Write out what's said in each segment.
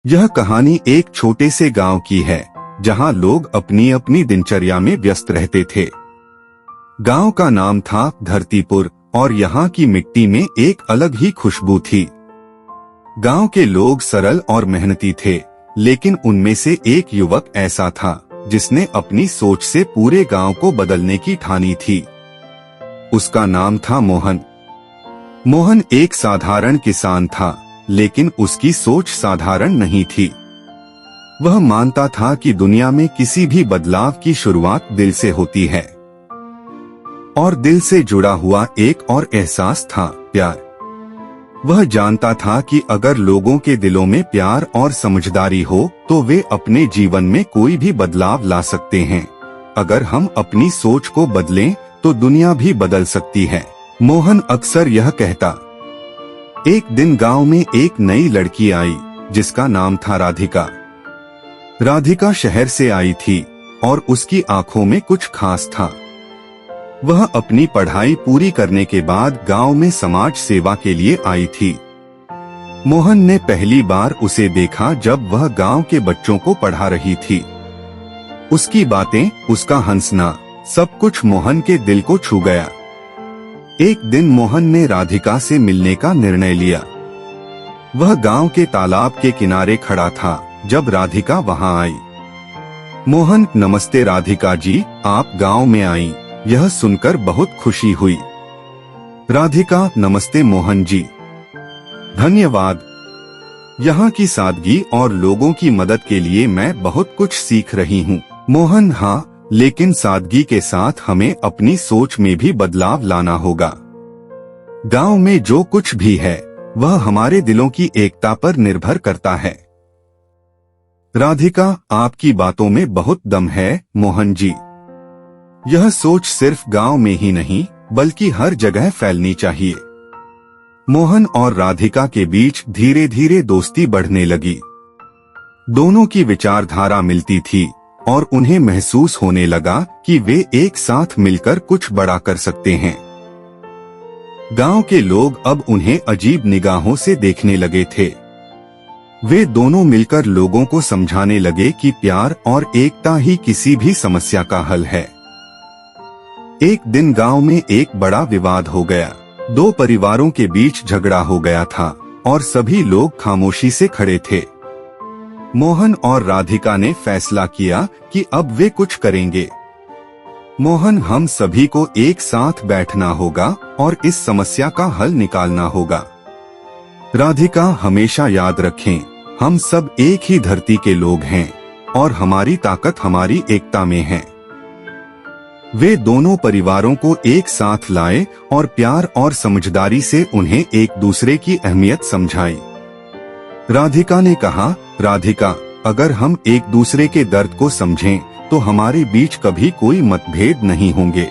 यह कहानी एक छोटे से गांव की है जहां लोग अपनी अपनी दिनचर्या में व्यस्त रहते थे। गांव का नाम था धरतीपुर और यहाँ की मिट्टी में एक अलग ही खुशबू थी। गांव के लोग सरल और मेहनती थे, लेकिन उनमें से एक युवक ऐसा था जिसने अपनी सोच से पूरे गांव को बदलने की ठानी थी। उसका नाम था मोहन। मोहन एक साधारण किसान था, लेकिन उसकी सोच साधारण नहीं थी। वह मानता था कि दुनिया में किसी भी बदलाव की शुरुआत दिल से होती है, और दिल से जुड़ा हुआ एक और एहसास था, प्यार। वह जानता था कि अगर लोगों के दिलों में प्यार और समझदारी हो तो वे अपने जीवन में कोई भी बदलाव ला सकते हैं। अगर हम अपनी सोच को बदलें तो दुनिया भी बदल सकती है। मोहन अक्सर यह कहता। एक दिन गांव में एक नई लड़की आई जिसका नाम था राधिका। राधिका शहर से आई थी और उसकी आंखों में कुछ खास था। वह अपनी पढ़ाई पूरी करने के बाद गांव में समाज सेवा के लिए आई थी। मोहन ने पहली बार उसे देखा जब वह गांव के बच्चों को पढ़ा रही थी। उसकी बातें, उसका हंसना, सब कुछ मोहन के दिल को छू गया। एक दिन मोहन ने राधिका से मिलने का निर्णय लिया। वह गांव के तालाब के किनारे खड़ा था जब राधिका वहां आई। मोहन, नमस्ते राधिका जी, आप गांव में आई, यह सुनकर बहुत खुशी हुई। राधिका, नमस्ते मोहन जी, धन्यवाद। यहाँ की सादगी और लोगों की मदद के लिए मैं बहुत कुछ सीख रही हूँ। मोहन, हाँ, लेकिन सादगी के साथ हमें अपनी सोच में भी बदलाव लाना होगा। गांव में जो कुछ भी है वह हमारे दिलों की एकता पर निर्भर करता है। राधिका, आपकी बातों में बहुत दम है मोहन जी। यह सोच सिर्फ गांव में ही नहीं बल्कि हर जगह फैलनी चाहिए। मोहन और राधिका के बीच धीरे धीरे दोस्ती बढ़ने लगी। दोनों की विचारधारा मिलती थी और उन्हें महसूस होने लगा कि वे एक साथ मिलकर कुछ बड़ा कर सकते हैं। गांव के लोग अब उन्हें अजीब निगाहों से देखने लगे थे। वे दोनों मिलकर लोगों को समझाने लगे कि प्यार और एकता ही किसी भी समस्या का हल है। एक दिन गांव में एक बड़ा विवाद हो गया। दो परिवारों के बीच झगड़ा हो गया था और सभी लोग खामोशी से खड़े थे। मोहन और राधिका ने फैसला किया कि अब वे कुछ करेंगे। मोहन, हम सभी को एक साथ बैठना होगा और इस समस्या का हल निकालना होगा। राधिका, हमेशा याद रखें, हम सब एक ही धरती के लोग हैं और हमारी ताकत हमारी एकता में है। वे दोनों परिवारों को एक साथ लाए और प्यार और समझदारी से उन्हें एक दूसरे की अहमियत समझाई। राधिका ने कहा, राधिका, अगर हम एक दूसरे के दर्द को समझें तो हमारे बीच कभी कोई मतभेद नहीं होंगे।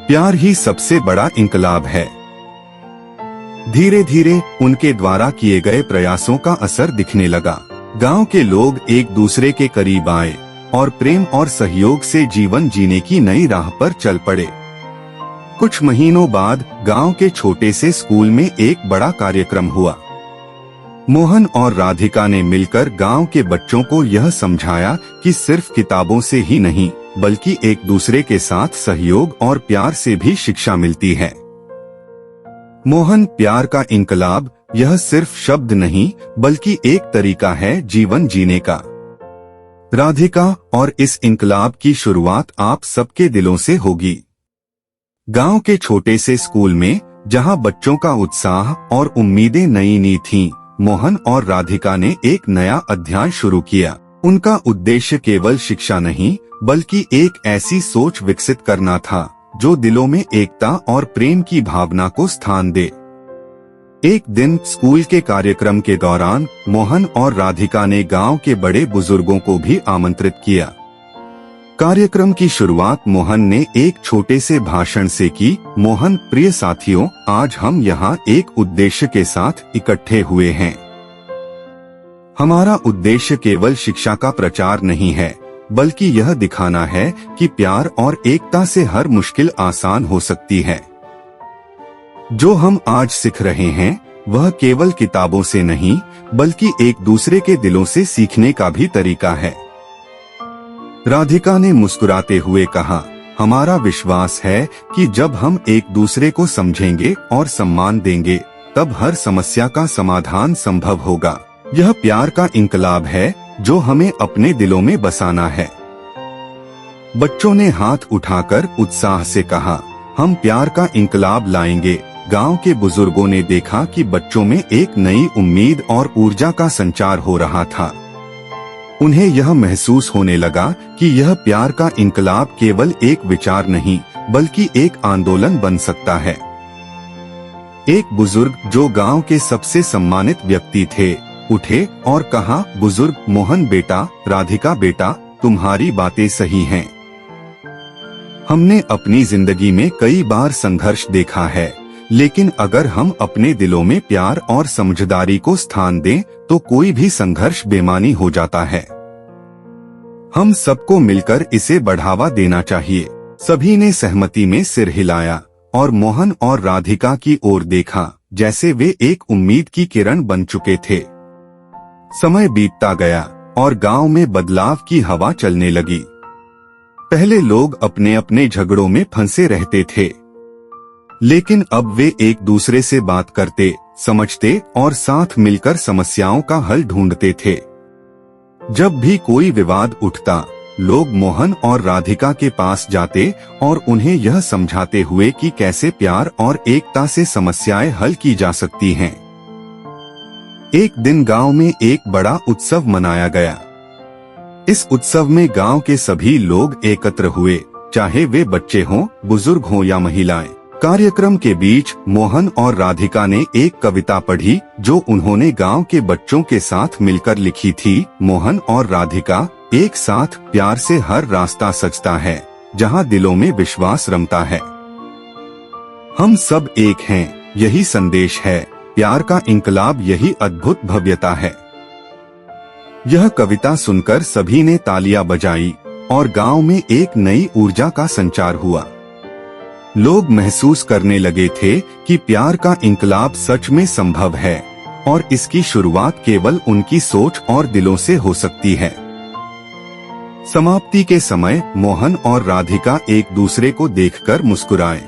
प्यार ही सबसे बड़ा इंकलाब है। धीरे धीरे उनके द्वारा किए गए प्रयासों का असर दिखने लगा। गांव के लोग एक दूसरे के करीब आए और प्रेम और सहयोग से जीवन जीने की नई राह पर चल पड़े। कुछ महीनों बाद गांव के छोटे से स्कूल में एक बड़ा कार्यक्रम हुआ। मोहन और राधिका ने मिलकर गांव के बच्चों को यह समझाया कि सिर्फ किताबों से ही नहीं बल्कि एक दूसरे के साथ सहयोग और प्यार से भी शिक्षा मिलती है। मोहन, प्यार का इंकलाब, यह सिर्फ शब्द नहीं बल्कि एक तरीका है जीवन जीने का। राधिका, और इस इंकलाब की शुरुआत आप सबके दिलों से होगी। गांव के छोटे से स्कूल में जहां बच्चों का उत्साह और उम्मीदें नई थीं, मोहन और राधिका ने एक नया अध्याय शुरू किया। उनका उद्देश्य केवल शिक्षा नहीं बल्कि एक ऐसी सोच विकसित करना था जो दिलों में एकता और प्रेम की भावना को स्थान दे। एक दिन स्कूल के कार्यक्रम के दौरान मोहन और राधिका ने गांव के बड़े बुजुर्गों को भी आमंत्रित किया। कार्यक्रम की शुरुआत मोहन ने एक छोटे से भाषण से की। मोहन, प्रिय साथियों, आज हम यहाँ एक उद्देश्य के साथ इकट्ठे हुए हैं। हमारा उद्देश्य केवल शिक्षा का प्रचार नहीं है बल्कि यह दिखाना है कि प्यार और एकता से हर मुश्किल आसान हो सकती है। जो हम आज सीख रहे हैं वह केवल किताबों से नहीं बल्कि एक दूसरे के दिलों से सीखने का भी तरीका है। राधिका ने मुस्कुराते हुए कहा, हमारा विश्वास है कि जब हम एक दूसरे को समझेंगे और सम्मान देंगे तब हर समस्या का समाधान संभव होगा। यह प्यार का इंकलाब है जो हमें अपने दिलों में बसाना है। बच्चों ने हाथ उठाकर उत्साह से कहा, हम प्यार का इंकलाब लाएंगे। गांव के बुजुर्गों ने देखा कि बच्चों में एक नई उम्मीद और ऊर्जा का संचार हो रहा था। उन्हें यह महसूस होने लगा कि यह प्यार का इंकलाब केवल एक विचार नहीं बल्कि एक आंदोलन बन सकता है। एक बुजुर्ग जो गांव के सबसे सम्मानित व्यक्ति थे उठे और कहा, बुजुर्ग मोहन बेटा, राधिका बेटा, तुम्हारी बातें सही हैं। हमने अपनी जिंदगी में कई बार संघर्ष देखा है, लेकिन अगर हम अपने दिलों में प्यार और समझदारी को स्थान दें तो कोई भी संघर्ष बेमानी हो जाता है। हम सबको मिलकर इसे बढ़ावा देना चाहिए। सभी ने सहमति में सिर हिलाया और मोहन और राधिका की ओर देखा जैसे वे एक उम्मीद की किरण बन चुके थे। समय बीतता गया और गांव में बदलाव की हवा चलने लगी। पहले लोग अपने अपने झगड़ों में फंसे रहते थे, लेकिन अब वे एक दूसरे से बात करते, समझते और साथ मिलकर समस्याओं का हल ढूंढते थे। जब भी कोई विवाद उठता, लोग मोहन और राधिका के पास जाते और उन्हें यह समझाते हुए कि कैसे प्यार और एकता से समस्याएं हल की जा सकती हैं। एक दिन गांव में एक बड़ा उत्सव मनाया गया। इस उत्सव में गांव के सभी लोग एकत्र हुए, चाहे वे बच्चे हों, बुजुर्ग हों या महिलाएं। कार्यक्रम के बीच मोहन और राधिका ने एक कविता पढ़ी जो उन्होंने गांव के बच्चों के साथ मिलकर लिखी थी। मोहन और राधिका, एक साथ प्यार से हर रास्ता सजता है, जहां दिलों में विश्वास रमता है। हम सब एक हैं, यही संदेश है। प्यार का इंकलाब, यही अद्भुत भव्यता है। यह कविता सुनकर सभी ने तालियां बजाई और गांव में एक नई ऊर्जा का संचार हुआ। लोग महसूस करने लगे थे कि प्यार का इंकलाब सच में संभव है और इसकी शुरुआत केवल उनकी सोच और दिलों से हो सकती है। समाप्ति के समय मोहन और राधिका एक दूसरे को देखकर मुस्कुराए।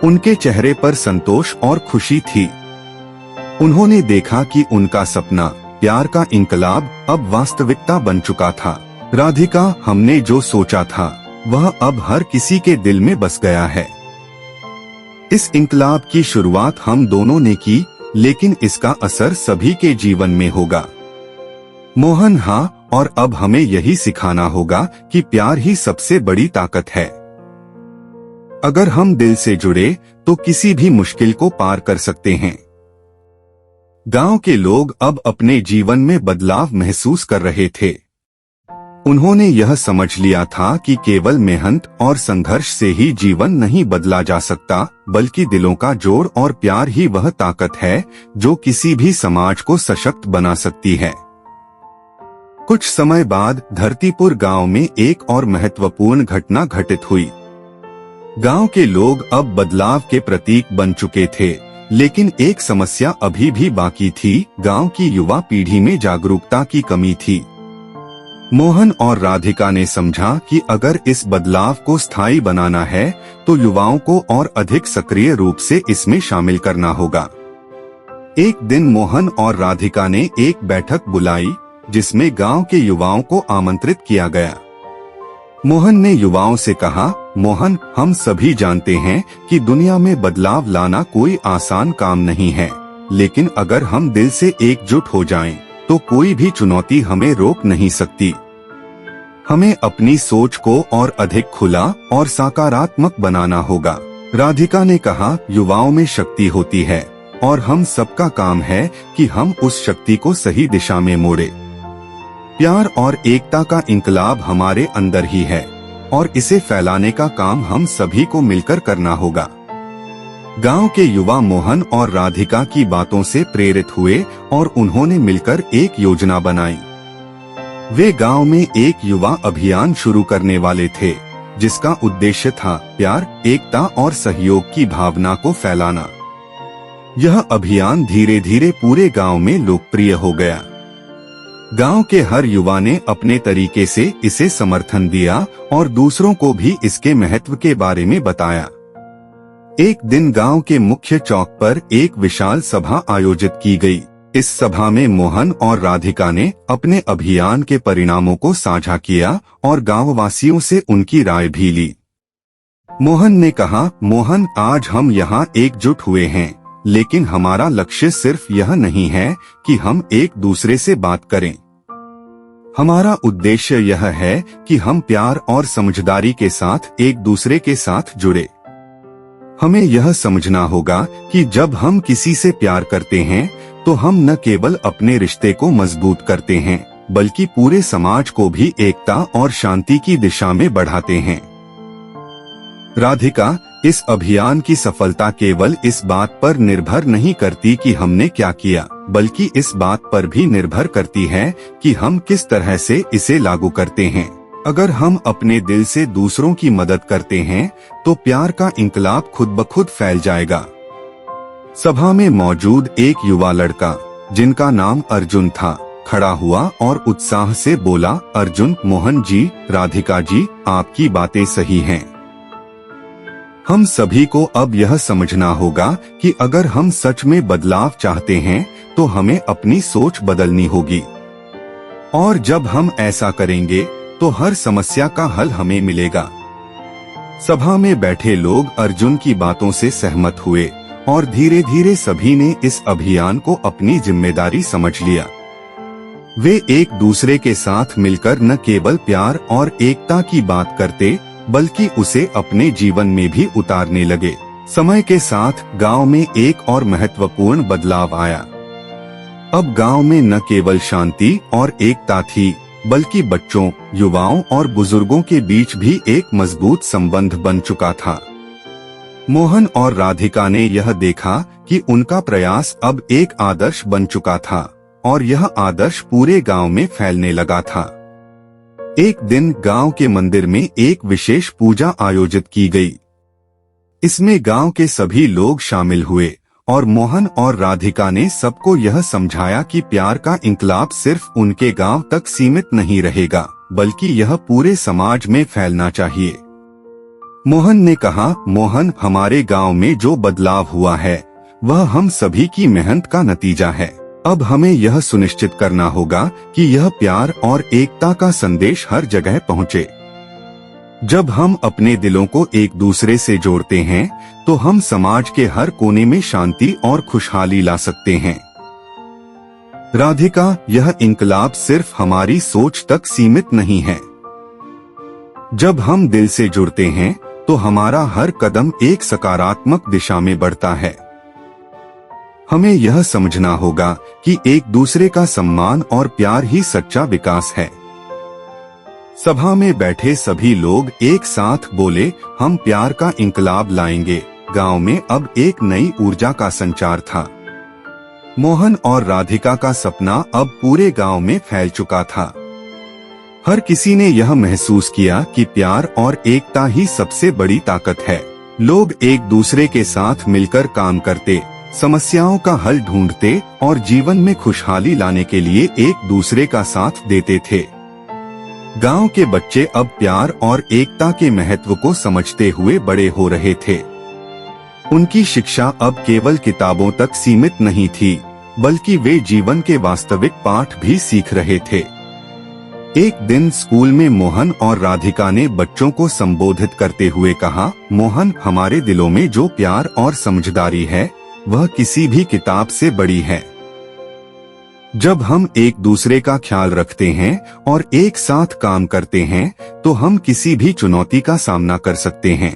उनके चेहरे पर संतोष और खुशी थी। उन्होंने देखा कि उनका सपना, प्यार का इंकलाब, अब वास्तविकता बन चुका था। राधिका, हमने जो सोचा था वह अब हर किसी के दिल में बस गया है। इस इंकलाब की शुरुआत हम दोनों ने की, लेकिन इसका असर सभी के जीवन में होगा। मोहन, हाँ, और अब हमें यही सिखाना होगा कि प्यार ही सबसे बड़ी ताकत है। अगर हम दिल से जुड़े तो किसी भी मुश्किल को पार कर सकते हैं। गांव के लोग अब अपने जीवन में बदलाव महसूस कर रहे थे। उन्होंने यह समझ लिया था कि केवल मेहनत और संघर्ष से ही जीवन नहीं बदला जा सकता, बल्कि दिलों का जोड़ और प्यार ही वह ताकत है जो किसी भी समाज को सशक्त बना सकती है। कुछ समय बाद धरतीपुर गांव में एक और महत्वपूर्ण घटना घटित हुई। गांव के लोग अब बदलाव के प्रतीक बन चुके थे, लेकिन एक समस्या अभी भी बाकी थी। गांव की युवा पीढ़ी में जागरूकता की कमी थी। मोहन और राधिका ने समझा कि अगर इस बदलाव को स्थायी बनाना है तो युवाओं को और अधिक सक्रिय रूप से इसमें शामिल करना होगा। एक दिन मोहन और राधिका ने एक बैठक बुलाई जिसमें गांव के युवाओं को आमंत्रित किया गया। मोहन ने युवाओं से कहा, मोहन, हम सभी जानते हैं कि दुनिया में बदलाव लाना कोई आसान काम नहीं है, लेकिन अगर हम दिल से एकजुट हो जाएं, तो कोई भी चुनौती हमें रोक नहीं सकती। हमें अपनी सोच को और अधिक खुला और सकारात्मक बनाना होगा। राधिका ने कहा, युवाओं में शक्ति होती है और हम सबका काम है कि हम उस शक्ति को सही दिशा में मोड़े। प्यार और एकता का इंकलाब हमारे अंदर ही है और इसे फैलाने का काम हम सभी को मिलकर करना होगा। गांव के युवा मोहन और राधिका की बातों से प्रेरित हुए और उन्होंने मिलकर एक योजना बनाई। वे गांव में एक युवा अभियान शुरू करने वाले थे जिसका उद्देश्य था प्यार, एकता और सहयोग की भावना को फैलाना। यह अभियान धीरे धीरे पूरे गांव में लोकप्रिय हो गया। गांव के हर युवा ने अपने तरीके से इसे समर्थन दिया और दूसरों को भी इसके महत्व के बारे में बताया। एक दिन गांव के मुख्य चौक पर एक विशाल सभा आयोजित की गई। इस सभा में मोहन और राधिका ने अपने अभियान के परिणामों को साझा किया और गांववासियों से उनकी राय भी ली। मोहन ने कहा, मोहन, आज हम यहाँ एकजुट हुए हैं, लेकिन हमारा लक्ष्य सिर्फ यह नहीं है कि हम एक दूसरे से बात करें। हमारा उद्देश्य यह है कि हम प्यार और समझदारी के साथ एक दूसरे के साथ जुड़े। हमें यह समझना होगा कि जब हम किसी से प्यार करते हैं तो हम न केवल अपने रिश्ते को मजबूत करते हैं, बल्कि पूरे समाज को भी एकता और शांति की दिशा में बढ़ाते हैं। राधिका, इस अभियान की सफलता केवल इस बात पर निर्भर नहीं करती कि हमने क्या किया, बल्कि इस बात पर भी निर्भर करती है कि हम किस तरह से इसे लागू करते हैं। अगर हम अपने दिल से दूसरों की मदद करते हैं तो प्यार का इंकलाब खुद ब खुद फैल जाएगा। सभा में मौजूद एक युवा लड़का, जिनका नाम अर्जुन था, खड़ा हुआ और उत्साह से बोला, अर्जुन, मोहन जी, राधिका जी, आपकी बातें सही हैं। हम सभी को अब यह समझना होगा कि अगर हम सच में बदलाव चाहते हैं तो हमें अपनी सोच बदलनी होगी, और जब हम ऐसा करेंगे तो हर समस्या का हल हमें मिलेगा। सभा में बैठे लोग अर्जुन की बातों से सहमत हुए और धीरे धीरे सभी ने इस अभियान को अपनी जिम्मेदारी समझ लिया। वे एक दूसरे के साथ मिलकर न केवल प्यार और एकता की बात करते, बल्कि उसे अपने जीवन में भी उतारने लगे। समय के साथ गांव में एक और महत्वपूर्ण बदलाव आया। अब गांव में न केवल शांति और एकता थी, बल्कि बच्चों, युवाओं और बुजुर्गों के बीच भी एक मजबूत संबंध बन चुका था। मोहन और राधिका ने यह देखा कि उनका प्रयास अब एक आदर्श बन चुका था और यह आदर्श पूरे गांव में फैलने लगा था। एक दिन गांव के मंदिर में एक विशेष पूजा आयोजित की गई। इसमें गांव के सभी लोग शामिल हुए और मोहन और राधिका ने सबको यह समझाया कि प्यार का इंकलाब सिर्फ उनके गांव तक सीमित नहीं रहेगा, बल्कि यह पूरे समाज में फैलना चाहिए। मोहन ने कहा, मोहन, हमारे गांव में जो बदलाव हुआ है वह हम सभी की मेहनत का नतीजा है। अब हमें यह सुनिश्चित करना होगा कि यह प्यार और एकता का संदेश हर जगह पहुंचे। जब हम अपने दिलों को एक दूसरे से जोड़ते हैं तो हम समाज के हर कोने में शांति और खुशहाली ला सकते हैं। राधिका, यह इंकलाब सिर्फ हमारी सोच तक सीमित नहीं है। जब हम दिल से जुड़ते हैं तो हमारा हर कदम एक सकारात्मक दिशा में बढ़ता है। हमें यह समझना होगा कि एक दूसरे का सम्मान और प्यार ही सच्चा विकास है। सभा में बैठे सभी लोग एक साथ बोले, हम प्यार का इंकलाब लाएंगे। गांव में अब एक नई ऊर्जा का संचार था। मोहन और राधिका का सपना अब पूरे गांव में फैल चुका था। हर किसी ने यह महसूस किया कि प्यार और एकता ही सबसे बड़ी ताकत है। लोग एक दूसरे के साथ मिलकर काम करते, समस्याओं का हल ढूंढते और जीवन में खुशहाली लाने के लिए एक दूसरे का साथ देते थे। गांव के बच्चे अब प्यार और एकता के महत्व को समझते हुए बड़े हो रहे थे। उनकी शिक्षा अब केवल किताबों तक सीमित नहीं थी, बल्कि वे जीवन के वास्तविक पाठ भी सीख रहे थे। एक दिन स्कूल में मोहन और राधिका ने बच्चों को संबोधित करते हुए कहा, मोहन, हमारे दिलों में जो प्यार और समझदारी है वह किसी भी किताब से बड़ी है। जब हम एक दूसरे का ख्याल रखते हैं और एक साथ काम करते हैं तो हम किसी भी चुनौती का सामना कर सकते हैं।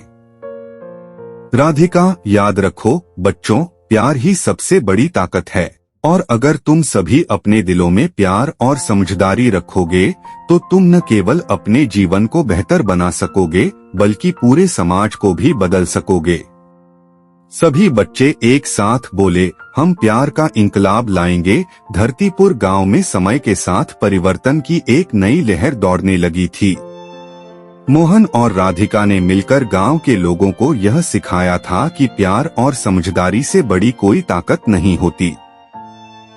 राधिका, याद रखो बच्चों, प्यार ही सबसे बड़ी ताकत है, और अगर तुम सभी अपने दिलों में प्यार और समझदारी रखोगे तो तुम न केवल अपने जीवन को बेहतर बना सकोगे, बल्कि पूरे समाज को भी बदल सकोगे। सभी बच्चे एक साथ बोले, हम प्यार का इंकलाब लाएंगे। धरतीपुर गांव में समय के साथ परिवर्तन की एक नई लहर दौड़ने लगी थी। मोहन और राधिका ने मिलकर गांव के लोगों को यह सिखाया था कि प्यार और समझदारी से बड़ी कोई ताकत नहीं होती।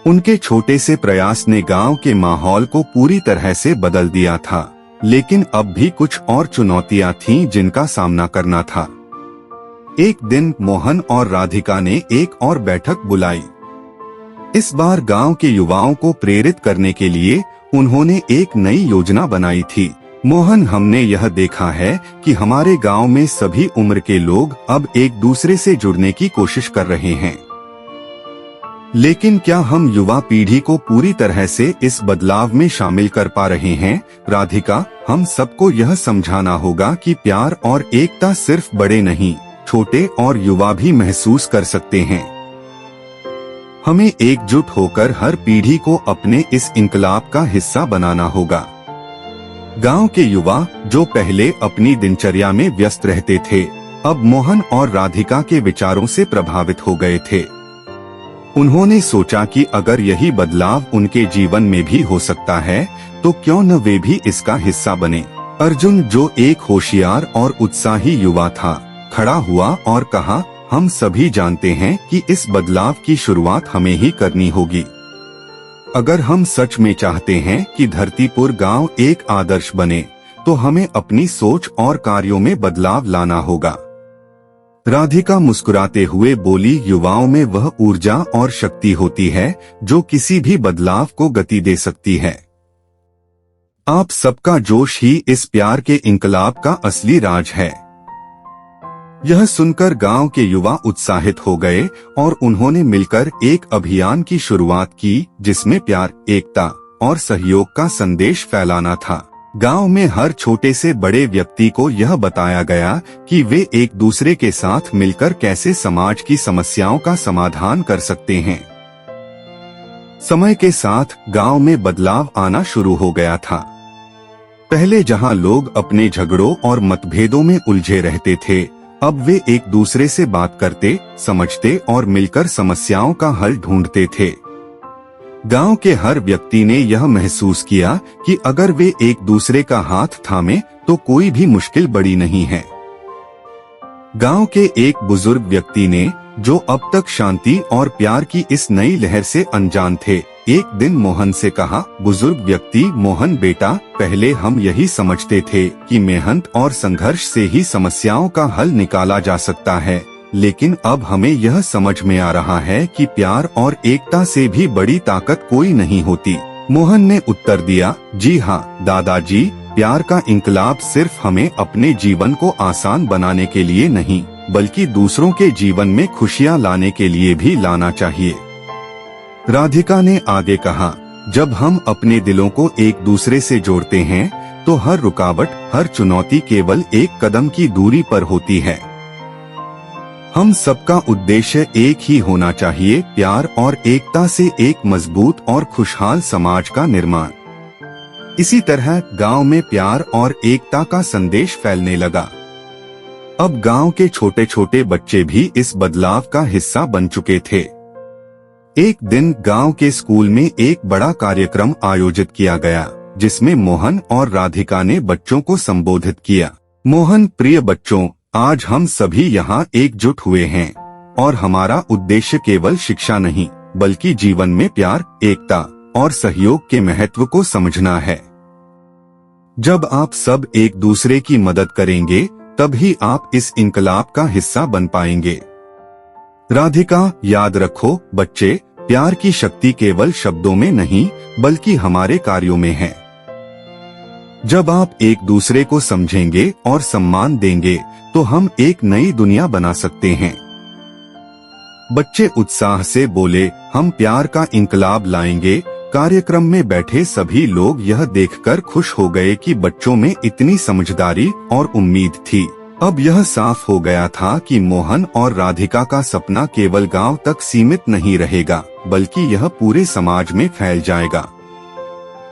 उनके छोटे से प्रयास ने गांव के माहौल को पूरी तरह से बदल दिया था, लेकिन अब भी कुछ और चुनौतियां थीं जिनका सामना करना था। एक दिन मोहन और राधिका ने एक और बैठक बुलाई। इस बार गांव के युवाओं को प्रेरित करने के लिए उन्होंने एक नई योजना बनाई थी। मोहन, हमने यह देखा है कि हमारे गांव में सभी उम्र के लोग अब एक दूसरे से जुड़ने की कोशिश कर रहे हैं, लेकिन क्या हम युवा पीढ़ी को पूरी तरह से इस बदलाव में शामिल कर पा रहे हैं? राधिका, हम सबको यह समझाना होगा कि प्यार और एकता सिर्फ बड़े नहीं, छोटे और युवा भी महसूस कर सकते हैं। हमें एकजुट होकर हर पीढ़ी को अपने इस इंकलाब का हिस्सा बनाना होगा। गांव के युवा जो पहले अपनी दिनचर्या में व्यस्त रहते थे, अब मोहन और राधिका के विचारों से प्रभावित हो गए थे। उन्होंने सोचा कि अगर यही बदलाव उनके जीवन में भी हो सकता है तो क्यों न वे भी इसका हिस्सा बने। अर्जुन, जो एक होशियार और उत्साही युवा था, खड़ा हुआ और कहा, हम सभी जानते हैं कि इस बदलाव की शुरुआत हमें ही करनी होगी। अगर हम सच में चाहते हैं कि धरतीपुर गांव एक आदर्श बने, तो हमें अपनी सोच और कार्यों में बदलाव लाना होगा। राधिका मुस्कुराते हुए बोली, युवाओं में वह ऊर्जा और शक्ति होती है जो किसी भी बदलाव को गति दे सकती है। आप सबका जोश ही इस प्यार के इंकलाब का असली राज है। यह सुनकर गांव के युवा उत्साहित हो गए और उन्होंने मिलकर एक अभियान की शुरुआत की जिसमें प्यार, एकता और सहयोग का संदेश फैलाना था। गांव में हर छोटे से बड़े व्यक्ति को यह बताया गया कि वे एक दूसरे के साथ मिलकर कैसे समाज की समस्याओं का समाधान कर सकते हैं। समय के साथ गांव में बदलाव आना शुरू हो गया था। पहले जहां लोग अपने झगड़ों और मतभेदों में उलझे रहते थे, अब वे एक दूसरे से बात करते, समझते और मिलकर समस्याओं का हल ढूंढते थे। गांव के हर व्यक्ति ने यह महसूस किया कि अगर वे एक दूसरे का हाथ थामे तो कोई भी मुश्किल बड़ी नहीं है। गांव के एक बुजुर्ग व्यक्ति ने, जो अब तक शांति और प्यार की इस नई लहर से अनजान थे, एक दिन मोहन से कहा, बुजुर्ग व्यक्ति, मोहन बेटा, पहले हम यही समझते थे कि मेहनत और संघर्ष से ही समस्याओं का हल निकाला जा सकता है, लेकिन अब हमें यह समझ में आ रहा है कि प्यार और एकता से भी बड़ी ताकत कोई नहीं होती। मोहन ने उत्तर दिया, जी हाँ दादाजी, प्यार का इंकलाब सिर्फ हमें अपने जीवन को आसान बनाने के लिए नहीं, बल्कि दूसरों के जीवन में खुशियाँ लाने के लिए भी लाना चाहिए। राधिका ने आगे कहा, जब हम अपने दिलों को एक दूसरे से जोड़ते हैं तो हर रुकावट, हर चुनौती केवल एक कदम की दूरी पर होती है। हम सबका उद्देश्य एक ही होना चाहिए, प्यार और एकता से एक मजबूत और खुशहाल समाज का निर्माण। इसी तरह गांव में प्यार और एकता का संदेश फैलने लगा। अब गांव के छोटे छोटे बच्चे भी इस बदलाव का हिस्सा बन चुके थे। एक दिन गांव के स्कूल में एक बड़ा कार्यक्रम आयोजित किया गया, जिसमें मोहन और राधिका ने बच्चों को संबोधित किया। मोहन, प्रिय बच्चों, आज हम सभी यहाँ एकजुट हुए हैं और हमारा उद्देश्य केवल शिक्षा नहीं, बल्कि जीवन में प्यार, एकता और सहयोग के महत्व को समझना है। जब आप सब एक दूसरे की मदद करेंगे, तभी आप इस इंकलाब का हिस्सा बन पाएंगे। राधिका, याद रखो बच्चे, प्यार की शक्ति केवल शब्दों में नहीं, बल्कि हमारे कार्यों में है। जब आप एक दूसरे को समझेंगे और सम्मान देंगे, तो हम एक नई दुनिया बना सकते हैं। बच्चे उत्साह से बोले, हम प्यार का इंकलाब लाएंगे। कार्यक्रम में बैठे सभी लोग यह देखकर खुश हो गए कि बच्चों में इतनी समझदारी और उम्मीद थी। अब यह साफ हो गया था कि मोहन और राधिका का सपना केवल गांव तक सीमित नहीं रहेगा, बल्कि यह पूरे समाज में फैल जाएगा।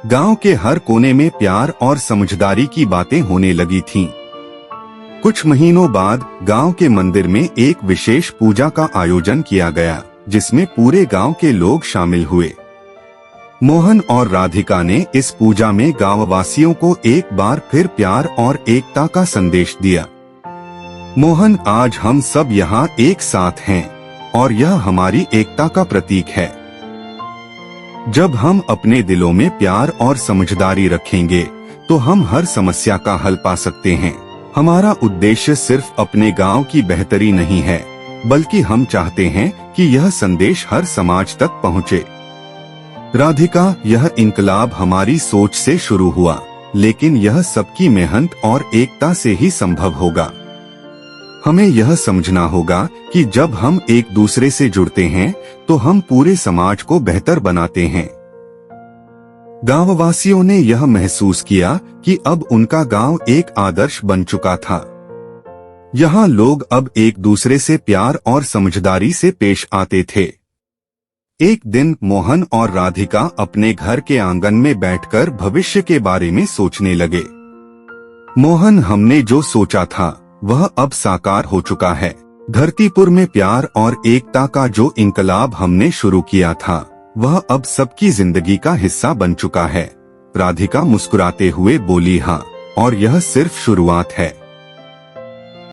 गांव के हर कोने में प्यार और समझदारी की बातें होने लगी थीं। कुछ महीनों बाद गांव के मंदिर में एक विशेष पूजा का आयोजन किया गया, जिसमें पूरे गांव के लोग शामिल हुए। मोहन और राधिका ने इस पूजा में गांववासियों को एक बार फिर प्यार और एकता का संदेश दिया। मोहन, आज हम सब यहाँ एक साथ हैं और यह हमारी एकता का प्रतीक है। जब हम अपने दिलों में प्यार और समझदारी रखेंगे तो हम हर समस्या का हल पा सकते हैं। हमारा उद्देश्य सिर्फ अपने गांव की बेहतरी नहीं है, बल्कि हम चाहते हैं कि यह संदेश हर समाज तक पहुंचे। राधिका, यह इनकलाब हमारी सोच से शुरू हुआ, लेकिन यह सबकी मेहनत और एकता से ही संभव होगा। हमें यह समझना होगा कि जब हम एक दूसरे से जुड़ते हैं तो हम पूरे समाज को बेहतर बनाते हैं। गांववासियों ने यह महसूस किया कि अब उनका गांव एक आदर्श बन चुका था। यहाँ लोग अब एक दूसरे से प्यार और समझदारी से पेश आते थे। एक दिन मोहन और राधिका अपने घर के आंगन में बैठकर भविष्य के बारे में सोचने लगे। मोहन, हमने जो सोचा था वह अब साकार हो चुका है। धरतीपुर में प्यार और एकता का जो इनकलाब हमने शुरू किया था वह अब सबकी जिंदगी का हिस्सा बन चुका है। राधिका मुस्कुराते हुए बोली, हाँ, और यह सिर्फ शुरुआत है।